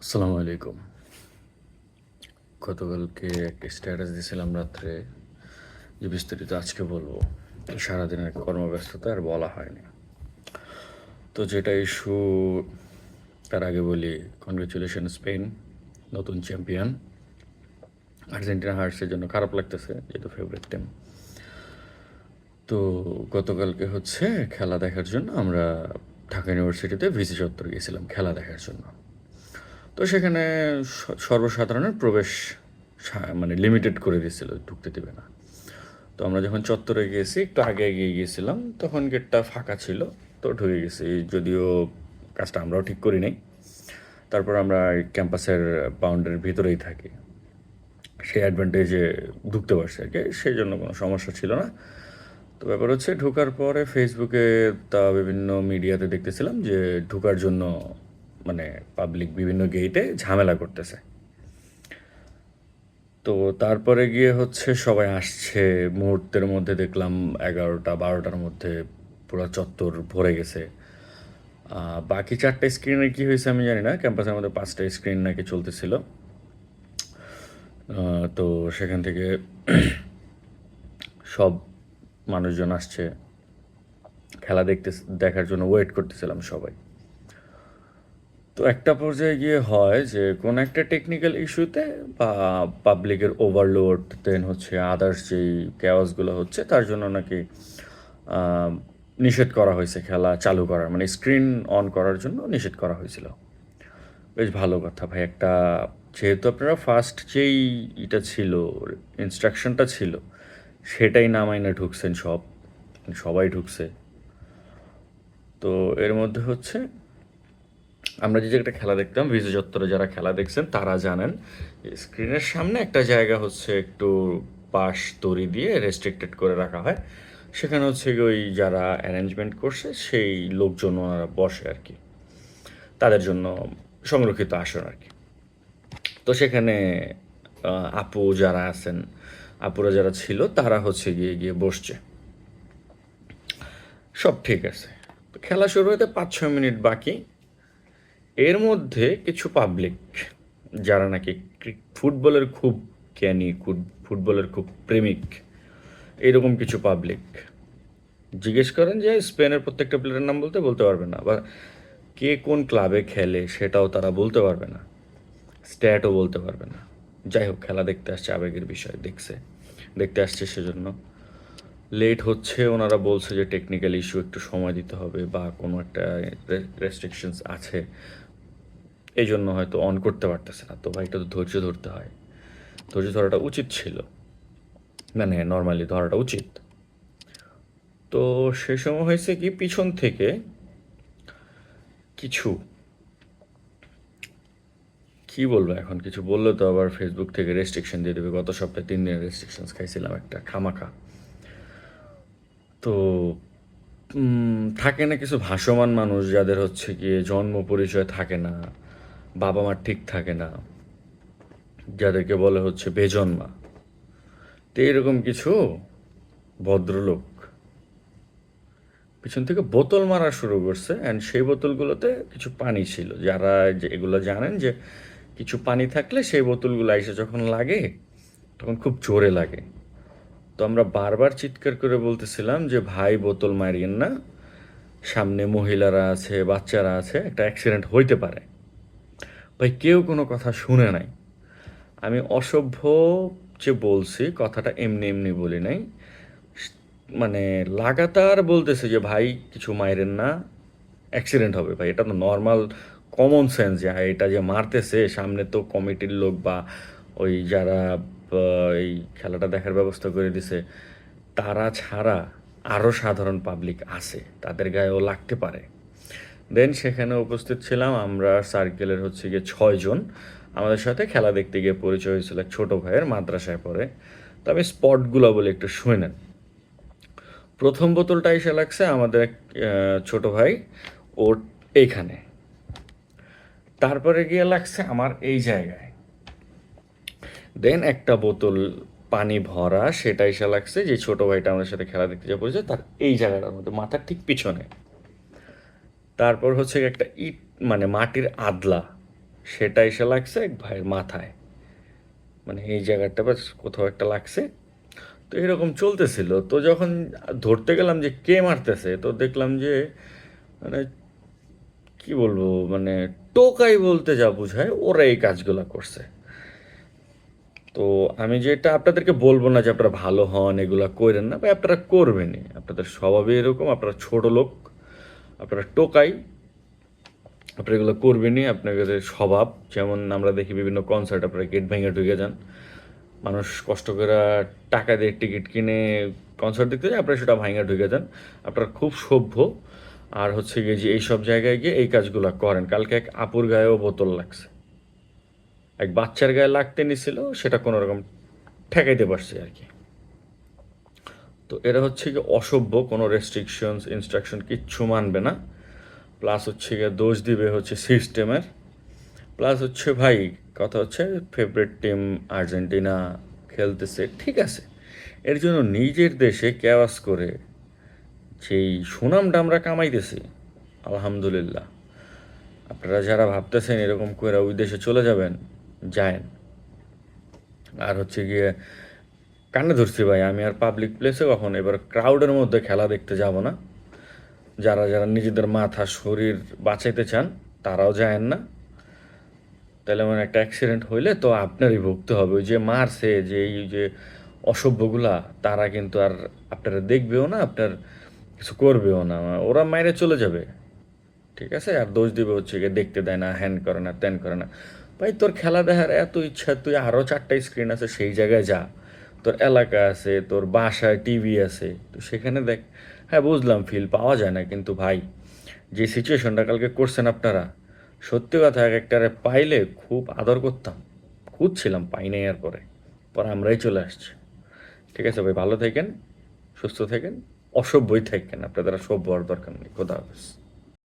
আসসালামু আলাইকুম। গতকালকে একটা স্ট্যাটাস দিয়েছিলাম রাত্রে, যে বিস্তারিত আজকে বলবো। সারাদিনের কর্মব্যস্ততা আর বলা হয়নি। তো যেটা ইস্যু, তার আগে বলি, কনগ্রেচুলেশন স্পেন, নতুন চ্যাম্পিয়ন। আর্জেন্টিনা হার্টসের জন্য খারাপ লাগতেছে, যেহেতু ফেভারিট টিম। তো গতকালকে হচ্ছে খেলা দেখার জন্য আমরা ঢাকা ইউনিভার্সিটিতে ভিসি চত্বর গিয়েছিলাম খেলা দেখার জন্য। তো সেখানে সর্বসাধারণের প্রবেশ মানে লিমিটেড করে দিয়েছিল, ঢুকতে দেবে না। তো আমরা যখন চত্বরে গিয়েছি, একটু আগে এগিয়ে গিয়েছিলাম, তখন গেটটা ফাঁকা ছিল। তো ঢুকে গেছি, যদিও কাজটা আমরাও ঠিক করি নাই। তারপর আমরা ক্যাম্পাসের বাউন্ডারির ভিতরেই থাকি, সেই অ্যাডভান্টেজে ঢুকতে পারছি আর কি, সেই জন্য কোনো সমস্যা ছিল না। তো ব্যাপার হচ্ছে, ঢোকার পরে ফেসবুকে তা বিভিন্ন মিডিয়াতে দেখতেছিলাম যে ঢোকার জন্য মানে পাবলিক বিভিন্ন গেটে ঝামেলা করতেছে। তো তারপরে গিয়ে হচ্ছে সবাই আসছে, মুহূর্তের মধ্যে দেখলাম 11টা-12টার মধ্যে পুরো চত্বর ভরে গেছে। বাকি 4টা স্ক্রিনে কী হয়েছে আমি জানি না, ক্যাম্পাসের মধ্যে 5টা স্ক্রিন নাকি চলতেছিল। তো সেখান থেকে সব মানুষজন আসছে, খেলা দেখার জন্য ওয়েট করতেছিলাম সবাই। তো একটা পর্যায়ে গিয়ে হয় যে কোনো একটা টেকনিক্যাল ইস্যুতে বা পাবলিকের ওভারলোড, দেন হচ্ছে আদার্স যেই ক্যাওয়াসগুলো হচ্ছে, তার জন্য নাকি নিষেধ করা হয়েছে খেলা চালু করার, মানে স্ক্রিন অন করার জন্য নিষেধ করা হয়েছিল। বেশ ভালো কথা ভাই। একটা, যেহেতু আপনারা ফার্স্ট যেই এটা ছিল, ইনস্ট্রাকশনটা ছিল, সেটাই না মাইনে ঢুকছেন সবাই ঢুকছে। তো এর মধ্যে হচ্ছে আমরা যে জায়গাটা খেলা দেখতাম, ভিজে চত্বরে যারা খেলা দেখছেন তারা জানেন, স্ক্রিনের সামনে একটা জায়গা হচ্ছে একটু বাঁশ দড়ি দিয়ে রেস্ট্রিক্টেড করে রাখা হয়। সেখানে হচ্ছে ওই যারা অ্যারেঞ্জমেন্ট করছে সেই লোকজন ওনারা বসে আর কি, তাদের জন্য সংরক্ষিত আসন আর কি। তো সেখানে আপু যারা আছেন, আপুরা যারা ছিল, তারা হচ্ছে গিয়ে গিয়ে বসছে। সব ঠিক আছে। তো খেলা শুরু হতে 5-6 মিনিট বাকি। এর মধ্যে কিছু পাবলিক যারা নাকি ফুটবলের খুব জ্ঞানী, ফুটবলের খুব প্রেমিক, এরকম কিছু পাবলিক জিজ্ঞেস করেন যে স্পেনের প্রত্যেকটা প্লেয়ারের নাম বলতে বলতে পারবে না, বা কে কোন ক্লাবে খেলে সেটাও তারা বলতে পারবে না, স্ট্যাটও বলতে পারবে না। যাই হোক, খেলা দেখতে আসছে, আবেগের বিষয়, দেখতে আসছে, সেজন্য লেট হচ্ছে। ওনারা বলছে যে টেকনিক্যাল ইস্যু, একটু সময় দিতে হবে, বা কোনো একটা রেস্ট্রিকশনস আছে, এই জন্য হয়তো অন করতে পারতেছে না। তো ভাই, এটা তো ধৈর্য ধরতে হয়, ধৈর্য ধরাটা উচিত ছিল, মানে নর্মালি ধরাটা উচিত। তো সে সময় হয়েছে কি, পিছন থেকে কিছু, কি বলবো এখন, কিছু বললে তো আবার ফেসবুক থেকে রেস্ট্রিকশন দিয়ে দেবে। গত সপ্তাহে 3 দিনের রেস্ট্রিকশনস খাইছিলাম একটা খামাখা। তো থাকে না কিছু ভাসমান মানুষ, যাদের হচ্ছে গিয়ে জন্ম পরিচয় থাকে না, বাবা মা ঠিক থাকে না, যাদেরকে বলে হচ্ছে বেজন্মা। তো এরকম কিছু ভদ্রলোক পিছন থেকে বোতল মারা শুরু করছে, অ্যান্ড সেই বোতলগুলোতে কিছু পানি ছিল। যারা এগুলো জানেন যে কিছু পানি থাকলে সেই বোতলগুলো এসে যখন লাগে, তখন খুব জোরে লাগে। তো আমরা বারবার চিৎকার করে বলতেছিলাম যে ভাই, বোতল মারিয়েন না, সামনে মহিলারা আছে, বাচ্চারা আছে, একটা অ্যাক্সিডেন্ট হইতে পারে। ভাই, কেউ কোনো কথা শুনে নাই। আমি অসভ্য যে বলছি, কথাটা এমনি এমনি বলি নাই, মানে লাগাতার বলতেছে যে ভাই কিছু মাইরেন না, অ্যাক্সিডেন্ট হবে। ভাই, এটা তো নর্মাল কমন সেন্স, যে এটা যে মারতেছে, সামনে তো কমিটির লোক বা ওই যারা এই খেলাটা দেখার ব্যবস্থা করে দিছে, তারা ছাড়া আরও সাধারণ পাবলিক আছে, তাদের গায়েও লাগতে পারে। দেন সেখানে উপস্থিত ছিলাম আমরা সার্কেলের হচ্ছে গিয়ে 6 জন। আমাদের সাথে খেলা দেখতে গিয়ে পরিচয় হয়েছিল এক ছোটো ভাইয়ের, মাদ্রাসায় পড়ে। তো আমি স্পটগুলো বলে একটু শুনে নেন। প্রথম বোতলটা এসে লাগছে আমাদের এক ছোটো ভাই, ওর এইখানে। তারপরে গিয়ে লাগছে আমার এই জায়গায়। দেন একটা বোতল পানি ভরা, সেটা এসে লাগছে যে ছোটো ভাইটা আমাদের সাথে খেলা দেখতে যা পড়েছে, তার এই জায়গাটার মধ্যে, মাথার ঠিক পিছনে। তারপর হচ্ছে একটা ইট, মানে মাটির আদলা, সেটা এসে লাগছে এক ভাইয়ের মাথায়, মানে এই জায়গাটা বাস কোথাও একটা লাগছে। তো এরকম চলতেছিল, তো যখন ধরতে গেলাম যে কে মারতেছে, তো দেখলাম যে মানে কি বলবো, মানে টোকাই বলতে যা বোঝায় ওরা এই কাজগুলো করছে। তো আমি যেটা আপনাদেরকে বলবো না যে আপনারা ভালো হন, এগুলা করেন না, ভাই আপনারা করবেনই, আপনাদের স্বভাবই এরকম, আপনারা ছোট লোক, আপনারা টোকাই, আপনারা এগুলো করবেনই, আপনাদের স্বভাব। যেমন আমরা দেখি বিভিন্ন কনসার্ট আপনারা গেট ভেঙে ঢুকে যান, মানুষ কষ্ট করে টাকা দিয়ে টিকিট কিনে কনসার্ট দেখতে যায়, আপনারা সেটা ভাঙা ঢুকে যান। আপনারা খুব সভ্য। আর হচ্ছে গিয়ে যে এইসব জায়গায় গিয়ে এই কাজগুলো করেন। কালকে এক আপুর গায়েও বোতল লাগছে, এক বাচ্চার গায়ে লাগতে নিছিল, সেটা কোনো রকম ঠেকাইতে পারছে আর কি। তো এরা হচ্ছে গিয়ে অসভ্য, কোনো রেস্ট্রিকশনস ইনস্ট্রাকশন কিচ্ছু মানবে না। প্লাস হচ্ছে গিয়ে দোষ দিবে হচ্ছে সিস্টেমের। প্লাস হচ্ছে ভাই, কথা হচ্ছে ফেভারিট টিম আর্জেন্টিনা খেলতেছে, ঠিক আছে, এর জন্য নিজের দেশে ক্যাওয়াস করে যেই সুনামটা আমরা কামাইতেছি, আলহামদুলিল্লাহ। আপনারা যারা ভাবতেছেন এরকম করে ওই দেশে চলে যাবেন, যায়েন। আর হচ্ছে গিয়ে কানে ধরছি ভাই, আমি আর পাবলিক প্লেসে কখন এবার ক্রাউডের মধ্যে খেলা দেখতে যাব না। যারা যারা নিজেদের মাথা শরীর বাঁচাইতে চান তারাও যায়েন না। তাহলে মানে একটা অ্যাক্সিডেন্ট হইলে তো আপনারই ভুগতে হবে। ওই যে মারছে যে এই যে অসভ্যগুলা, তারা কিন্তু আর আপনারা দেখবেও না, আপনার কিছু করবেও না, ওরা মাইরে চলে যাবে, ঠিক আছে। আর দোষ দিবে হচ্ছে গিয়ে দেখতে দেয় না, হ্যান করে না, ত্যান করে না। ভাই তোর খেলা দেখার এত ইচ্ছা, তুই আরও 4টা স্ক্রিন আছে সেই জায়গায় যা, তোর এলাকা আছে, তোর বাসায় টিভি আছে, তো সেখানে দেখ। হ্যাঁ বুঝলাম ফিল পাওয়া যায় না, কিন্তু ভাই যে সিচুয়েশনটা কালকে করছেন আপনারা, সত্যি কথা এক একটারে পাইলে খুব আদর করতাম, খুঁজছিলাম, পাই নাই। আর পরে আমরাই চলে আসছি। ঠিক আছে ভাই, ভালো থাকেন, সুস্থ থাকেন, অসভ্যই থাকেন, আপনাদের আর সভ্য হওয়ার দরকার নেই। খোদা হাফেজ।